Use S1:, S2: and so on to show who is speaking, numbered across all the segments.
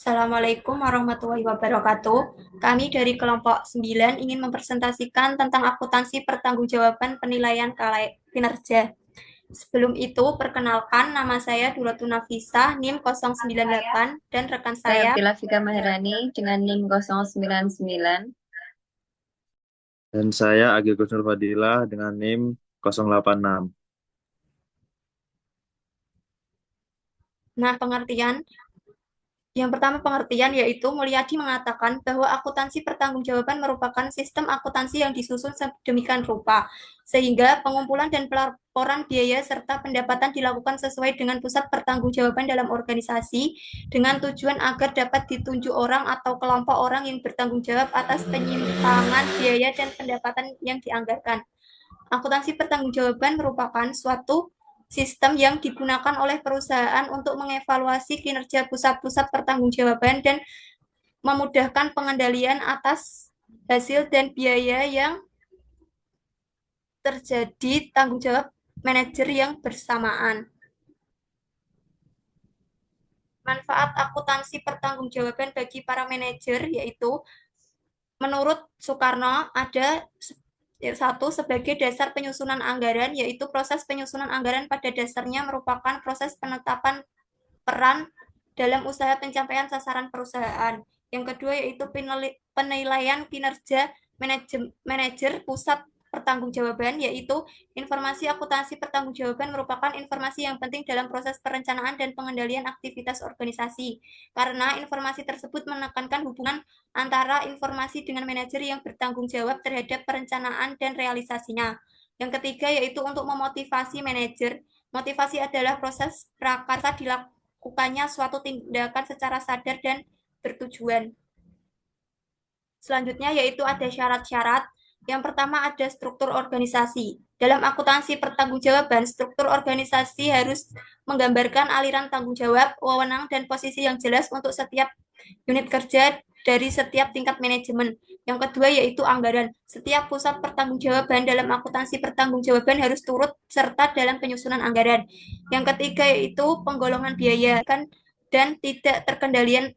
S1: Assalamualaikum warahmatullahi wabarakatuh. Kami dari kelompok 9 ingin mempresentasikan tentang akuntansi pertanggungjawaban penilaian kinerja. Sebelum itu, perkenalkan nama saya Dulatul Nafisah, NIM 098, dan rekan
S2: Saya
S1: saya.
S2: Abdillah Maharani dengan NIM 099.
S3: Dan saya Agil Gusnur Fadilah dengan NIM 086.
S1: Nah, yang pertama pengertian yaitu Mulyadi mengatakan bahwa akuntansi pertanggungjawaban merupakan sistem akuntansi yang disusun sedemikian rupa, sehingga pengumpulan dan pelaporan biaya serta pendapatan dilakukan sesuai dengan pusat pertanggungjawaban dalam organisasi, dengan tujuan agar dapat ditunjuk orang atau kelompok orang yang bertanggung jawab atas penyimpangan biaya dan pendapatan yang dianggarkan. Akuntansi pertanggungjawaban merupakan suatu sistem yang digunakan oleh perusahaan untuk mengevaluasi kinerja pusat-pusat pertanggungjawaban dan memudahkan pengendalian atas hasil dan biaya yang terjadi tanggung jawab manajer yang bersamaan. Manfaat akuntansi pertanggungjawaban bagi para manajer yaitu menurut Soekarno ada satu sebagai dasar penyusunan anggaran, yaitu proses penyusunan anggaran pada dasarnya merupakan proses penetapan peran dalam usaha pencapaian sasaran perusahaan. Yang kedua yaitu penilaian kinerja manajer pusat pertanggungjawaban, yaitu informasi akuntansi pertanggungjawaban merupakan informasi yang penting dalam proses perencanaan dan pengendalian aktivitas organisasi, karena informasi tersebut menekankan hubungan antara informasi dengan manajer yang bertanggung jawab terhadap perencanaan dan realisasinya. Yang ketiga yaitu untuk memotivasi manajer. Motivasi adalah proses prakarsa dilakukannya suatu tindakan secara sadar dan bertujuan. Selanjutnya yaitu ada syarat-syarat. Yang pertama ada struktur organisasi. Dalam akuntansi pertanggungjawaban, struktur organisasi harus menggambarkan aliran tanggung jawab, wewenang, dan posisi yang jelas untuk setiap unit kerja dari setiap tingkat manajemen. Yang kedua yaitu anggaran. Setiap pusat pertanggungjawaban dalam akuntansi pertanggungjawaban harus turut serta dalam penyusunan anggaran. Yang ketiga yaitu penggolongan biaya dan tidak terkendalian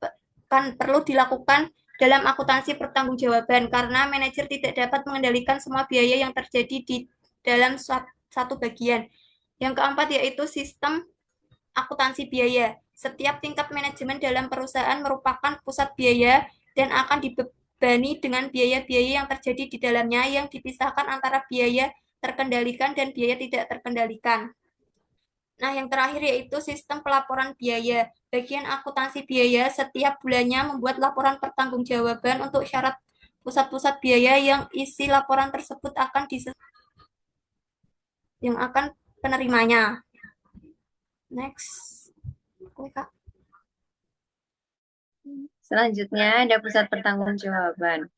S1: kan perlu dilakukan dalam akuntansi pertanggungjawaban karena manajer tidak dapat mengendalikan semua biaya yang terjadi di dalam satu bagian. Yang keempat yaitu sistem akuntansi biaya. Setiap tingkat manajemen dalam perusahaan merupakan pusat biaya dan akan dibebani dengan biaya-biaya yang terjadi di dalamnya yang dipisahkan antara biaya terkendalikan dan biaya tidak terkendalikan. Nah, yang terakhir yaitu sistem pelaporan biaya. Bagian akuntansi biaya setiap bulannya membuat laporan pertanggungjawaban untuk syarat pusat-pusat biaya yang isi laporan tersebut yang akan penerimanya. Next. Oke, Kak.
S2: Selanjutnya ada pusat pertanggungjawaban.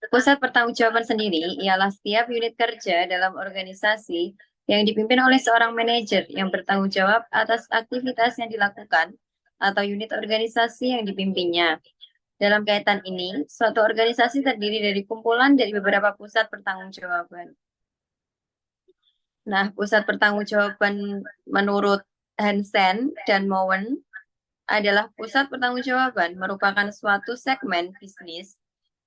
S2: Pusat pertanggungjawaban sendiri ialah setiap unit kerja dalam organisasi yang dipimpin oleh seorang manajer yang bertanggung jawab atas aktivitas yang dilakukan atau unit organisasi yang dipimpinnya. Dalam kaitan ini, suatu organisasi terdiri dari kumpulan dari beberapa pusat pertanggungjawaban. Nah, pusat pertanggungjawaban menurut Hansen dan Mowen adalah pusat pertanggungjawaban merupakan suatu segmen bisnis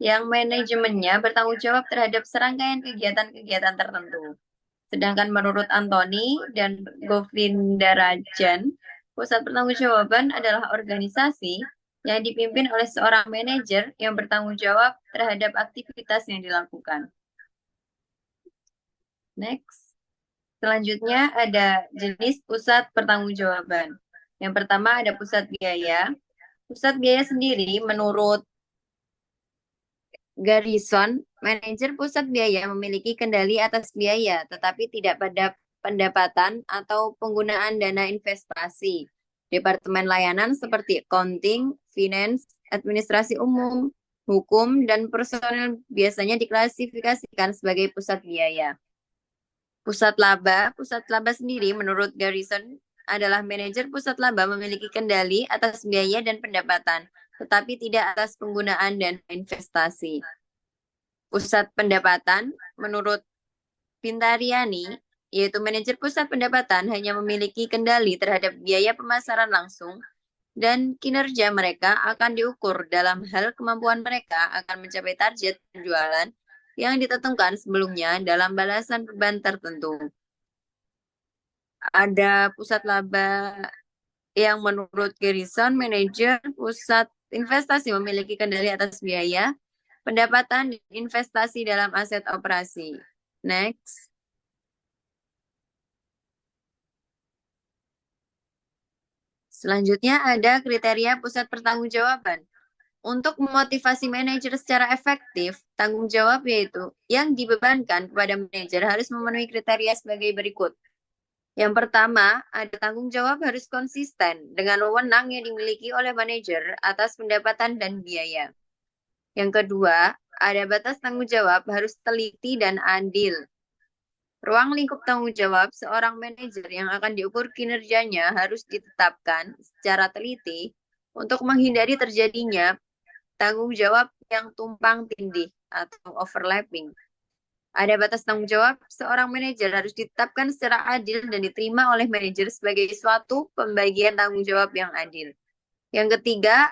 S2: yang manajemennya bertanggung jawab terhadap serangkaian kegiatan-kegiatan tertentu. Sedangkan menurut Anthony dan Govindarajan, pusat pertanggungjawaban adalah organisasi yang dipimpin oleh seorang manajer yang bertanggung jawab terhadap aktivitas yang dilakukan. Next. Selanjutnya ada jenis pusat pertanggungjawaban. Yang pertama ada pusat biaya. Pusat biaya sendiri menurut Garrison, manajer pusat biaya memiliki kendali atas biaya, tetapi tidak pada pendapatan atau penggunaan dana investasi. Departemen layanan seperti accounting, finance, administrasi umum, hukum, dan personel biasanya diklasifikasikan sebagai pusat biaya. Pusat laba sendiri menurut Garrison adalah manajer pusat laba memiliki kendali atas biaya dan pendapatan, tetapi tidak atas penggunaan dana investasi. Pusat pendapatan menurut Pintariani, yaitu manajer pusat pendapatan hanya memiliki kendali terhadap biaya pemasaran langsung, dan kinerja mereka akan diukur dalam hal kemampuan mereka akan mencapai target penjualan yang ditentukan sebelumnya dalam balasan beban tertentu. Ada pusat laba yang menurut Garrison, manajer pusat investasi memiliki kendali atas biaya, pendapatan, dan investasi dalam aset operasi. Next. Selanjutnya ada kriteria pusat pertanggungjawaban. Untuk memotivasi manajer secara efektif, tanggung jawab yaitu yang dibebankan kepada manajer harus memenuhi kriteria sebagai berikut. Yang pertama, ada tanggung jawab harus konsisten dengan wewenang yang dimiliki oleh manajer atas pendapatan dan biaya. Yang kedua, ada batas tanggung jawab harus teliti dan adil. Ruang lingkup tanggung jawab seorang manajer yang akan diukur kinerjanya harus ditetapkan secara teliti untuk menghindari terjadinya tanggung jawab yang tumpang tindih atau overlapping. Ada batas tanggung jawab seorang manajer harus ditetapkan secara adil dan diterima oleh manajer sebagai suatu pembagian tanggung jawab yang adil. Yang ketiga,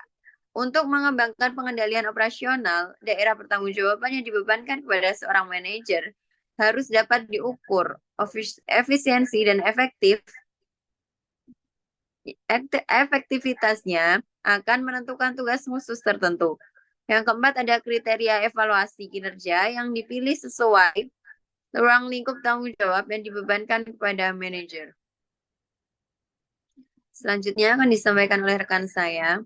S2: untuk mengembangkan pengendalian operasional, daerah pertanggungjawaban yang dibebankan kepada seorang manajer harus dapat diukur efisiensi dan efektivitasnya akan menentukan tugas khusus tertentu. Yang keempat ada kriteria evaluasi kinerja yang dipilih sesuai ruang lingkup tanggung jawab yang dibebankan kepada manajer. Selanjutnya akan disampaikan oleh rekan saya.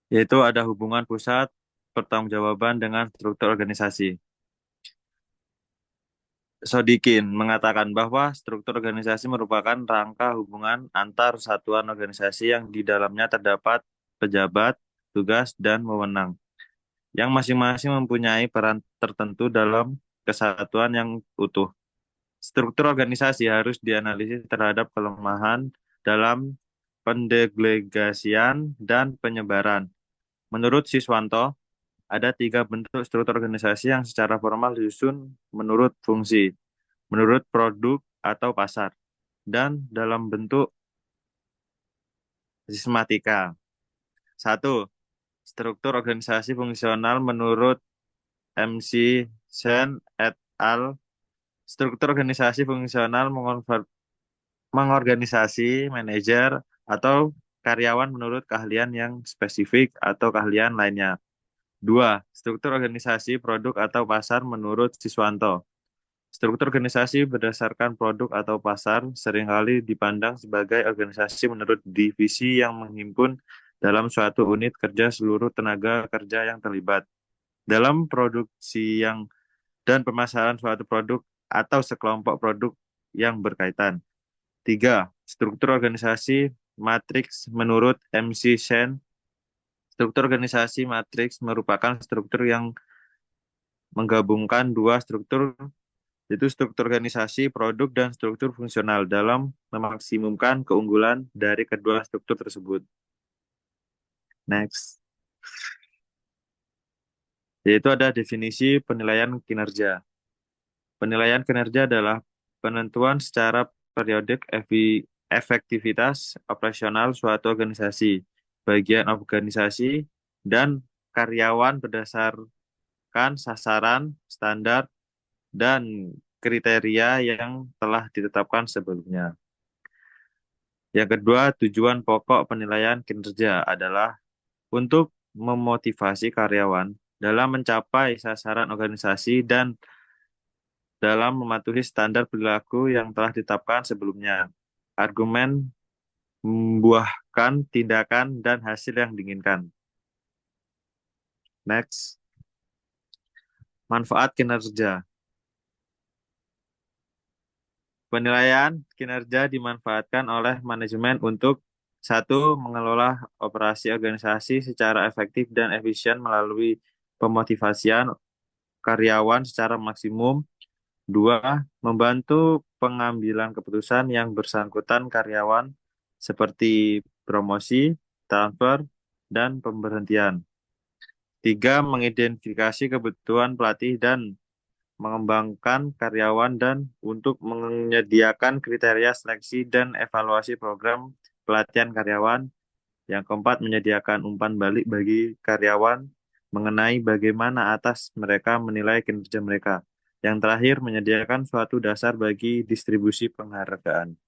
S3: Yaitu ada hubungan pusat pertanggungjawaban dengan struktur organisasi. Sodikin mengatakan bahwa struktur organisasi merupakan rangka hubungan antar satuan organisasi yang di dalamnya terdapat pejabat, tugas, dan wewenang, yang masing-masing mempunyai peran tertentu dalam kesatuan yang utuh. Struktur organisasi harus dianalisis terhadap kelemahan dalam pendelegasian dan penyebaran. Menurut Siswanto, ada 3 bentuk struktur organisasi yang secara formal disusun menurut fungsi, menurut produk atau pasar, dan dalam bentuk sistematika. 1. Struktur organisasi fungsional menurut MC Sen et al. Struktur organisasi fungsional mengorganisasi manajer atau karyawan menurut keahlian yang spesifik atau keahlian lainnya. 2. Struktur organisasi produk atau pasar menurut Siswanto. Struktur organisasi berdasarkan produk atau pasar seringkali dipandang sebagai organisasi menurut divisi yang menghimpun dalam suatu unit kerja seluruh tenaga kerja yang terlibat dalam produksi dan pemasaran suatu produk atau sekelompok produk yang berkaitan. 3. Struktur organisasi matriks menurut MC Sen. Struktur organisasi matriks merupakan struktur yang menggabungkan 2 struktur, yaitu struktur organisasi, produk, dan struktur fungsional dalam memaksimumkan keunggulan dari kedua struktur tersebut. Next. Yaitu ada definisi penilaian kinerja. Penilaian kinerja adalah penentuan secara periodik efektivitas operasional suatu organisasi, bagian organisasi, dan karyawan berdasarkan sasaran, standar, dan kriteria yang telah ditetapkan sebelumnya. Yang kedua, tujuan pokok penilaian kinerja adalah untuk memotivasi karyawan dalam mencapai sasaran organisasi dan dalam mematuhi standar perilaku yang telah ditetapkan sebelumnya. Argumen membuahkan tindakan dan hasil yang diinginkan. Next. Manfaat kinerja. Penilaian kinerja dimanfaatkan oleh manajemen untuk 1. Mengelola operasi organisasi secara efektif dan efisien melalui pemotivasian karyawan secara maksimum. 2. Membantu pengambilan keputusan yang bersangkutan karyawan seperti promosi, transfer, dan pemberhentian. 3. Mengidentifikasi kebutuhan pelatih dan mengembangkan karyawan, dan untuk menyediakan kriteria seleksi dan evaluasi program pelatihan karyawan. Yang keempat, menyediakan umpan balik bagi karyawan mengenai bagaimana atas mereka menilai kinerja mereka. Yang terakhir, menyediakan suatu dasar bagi distribusi penghargaan.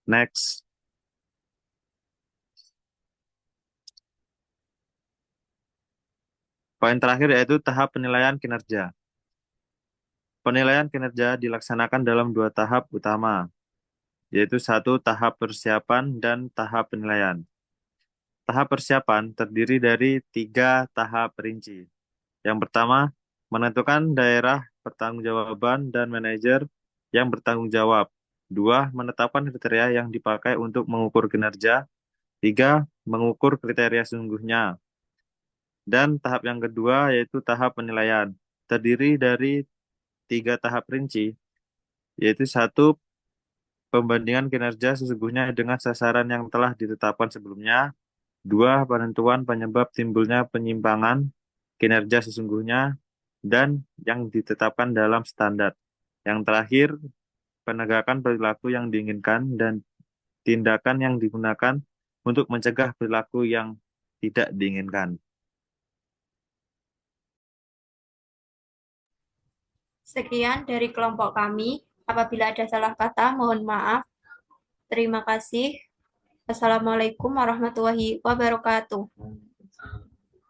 S3: Next. Poin terakhir yaitu tahap penilaian kinerja. Penilaian kinerja dilaksanakan dalam 2 tahap utama, yaitu 1 tahap persiapan dan tahap penilaian. Tahap persiapan terdiri dari 3 tahap rinci. Yang pertama, menentukan daerah pertanggungjawaban dan manajer yang bertanggung jawab. 2, menetapkan kriteria yang dipakai untuk mengukur kinerja. 3, mengukur kriteria sesungguhnya. Dan tahap yang kedua yaitu tahap penilaian. Terdiri dari 3 tahap rinci, yaitu 1, pembandingan kinerja sesungguhnya dengan sasaran yang telah ditetapkan sebelumnya. 2, penentuan penyebab timbulnya penyimpangan kinerja sesungguhnya dan yang ditetapkan dalam standar. Yang terakhir, penegakan perilaku yang diinginkan dan tindakan yang digunakan untuk mencegah perilaku yang tidak diinginkan.
S1: Sekian dari kelompok kami. Apabila ada salah kata, mohon maaf. Terima kasih. Assalamualaikum warahmatullahi wabarakatuh.